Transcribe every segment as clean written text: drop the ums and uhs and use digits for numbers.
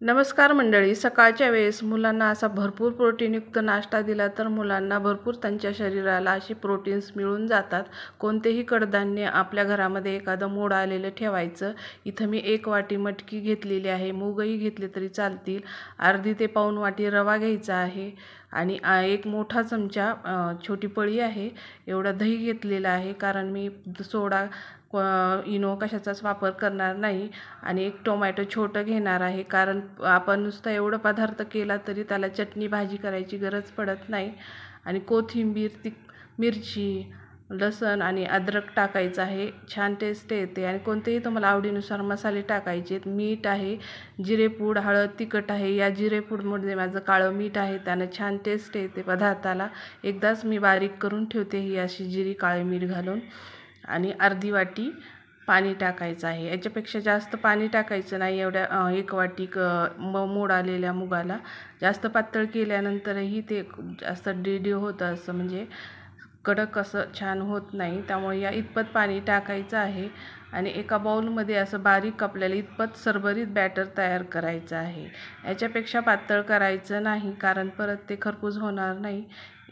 नमस्कार मंडळी. सकाळच्या वेळेस मुलांना असा भरपूर प्रोटीनयुक्त नाश्ता दिला तर मुलांना भरपूर त्यांच्या शरीराला असे प्रोटीन्स मिळून जातात. कोणतेही कडधान्य आपल्या घरामध्ये एखादं मोड आलेलं ठेवायचं. इथं मी 1 वाटी मटकी घेतलेली आहे. मूगही घेतले तरी चालतील. अर्धी ते पाऊण वाटी रवा घ्यायचा आहे आणि 1 मोठा चमचा छोटी पळी आहे एवढा दही घेतलेला आहे, कारण मी सोडा इनो कशाचाच वापर करणार नाही. आणि 1 टोमॅटो छोटं घेणार आहे, कारण आपण नुसतं एवढं पदार्थ केला तरी त्याला चटणी भाजी करायची गरज पडत नाही. आणि कोथिंबीर, मिरची, लसण आणि अद्रक टाकायचं आहे. छान टेस्ट येते. आणि कोणतेही तुम्हाला आवडीनुसार मसाले टाकायचे. मीठ आहे, जिरेपूड, हळद, तिखट आहे. या जिरेपूडमध्ये माझं काळं मीठ आहे, त्यानं छान टेस्ट येते पदार्थाला. एकदाच मी बारीक करून ठेवते ही अशी जिरी काळे मीठ घालून. आणि अर्धी वाटी पाणी टाकायचं आहे. याच्यापेक्षा जास्त पाणी टाकायचं नाही एवढ्या 1 वाटी मोड आलेल्या मुगाला. जास्त पातळ केल्यानंतरही ते जास्त डिडी होतं, असं म्हणजे कडक असं छान होत नाही. त्यामुळे या इतपत पाणी टाकायचं आहे. आणि एका बाउलमध्ये असं बारीक आपल्याला इतपत सरभरीत बॅटर तयार करायचं आहे. याच्यापेक्षा पातळ करायचं नाही, कारण परत ते खरपूस होणार नाही.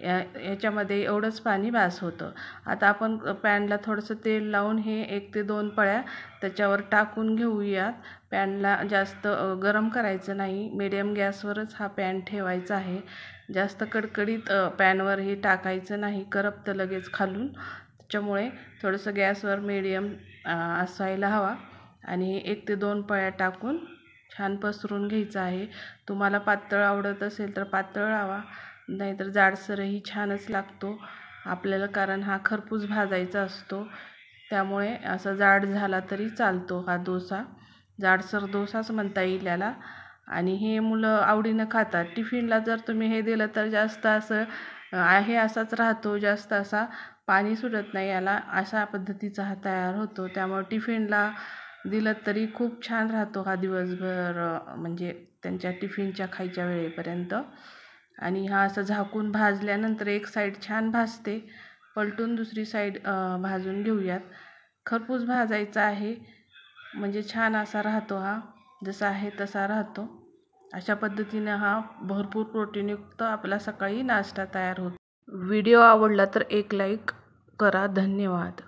याच्यामध्ये एवढंच पाणी बास होतं. आता आपण पॅनला थोडंसं तेल लावून हे 1 ते 2 पळ्या त्याच्यावर टाकून घेऊयात. पॅनला जास्त गरम करायचं नाही, मीडियम गॅसवरच हा पॅन ठेवायचा आहे. जास्त कडकडीत पॅनवर हे टाकायचं नाही, करपतं लगेच खालून. त्याच्यामुळे थोडंसं गॅसवर मीडियम असायला हवा. आणि 1 ते 2 पळ्या टाकून छान पसरून घ्यायचं आहे. तुम्हाला पातळ आवडत असेल तर पातळ लावा, नाहीतर जाडसरही छानच लागतो आपल्याला, कारण हा खरपूस भाजायचा असतो. त्यामुळे असं जाड झाला तरी चालतो हा डोसा. जाडसर डोसाच म्हणता येईल याला. आणि हे मुलं आवडीनं खातात. टिफिनला जर तुम्ही हे दिलं तर जास्त असं आहे असाच राहतो, जास्त असा पाणी सुटत नाही याला. अशा पद्धतीचा हा तयार होतो. त्यामुळे टिफिनला दिलं तरी खूप छान राहतो हा दिवसभर, म्हणजे त्यांच्या टिफिनच्या खायच्या वेळेपर्यंत. आणि हा असं झाकून भाजल्यानंतर एक साईड छान भाजते, पलटून दुसरी साईड भाजून घेऊयात. खरपूस भाजायचा आहे, म्हणजे छान असा राहतो हा, जसा आहे तसा राहतो. अशा पद्धतीने हा भरपूर प्रोटीनयुक्त आपला सकाळी नाश्ता तयार होतो. व्हिडिओ आवडला तर 1 लाईक करा. धन्यवाद.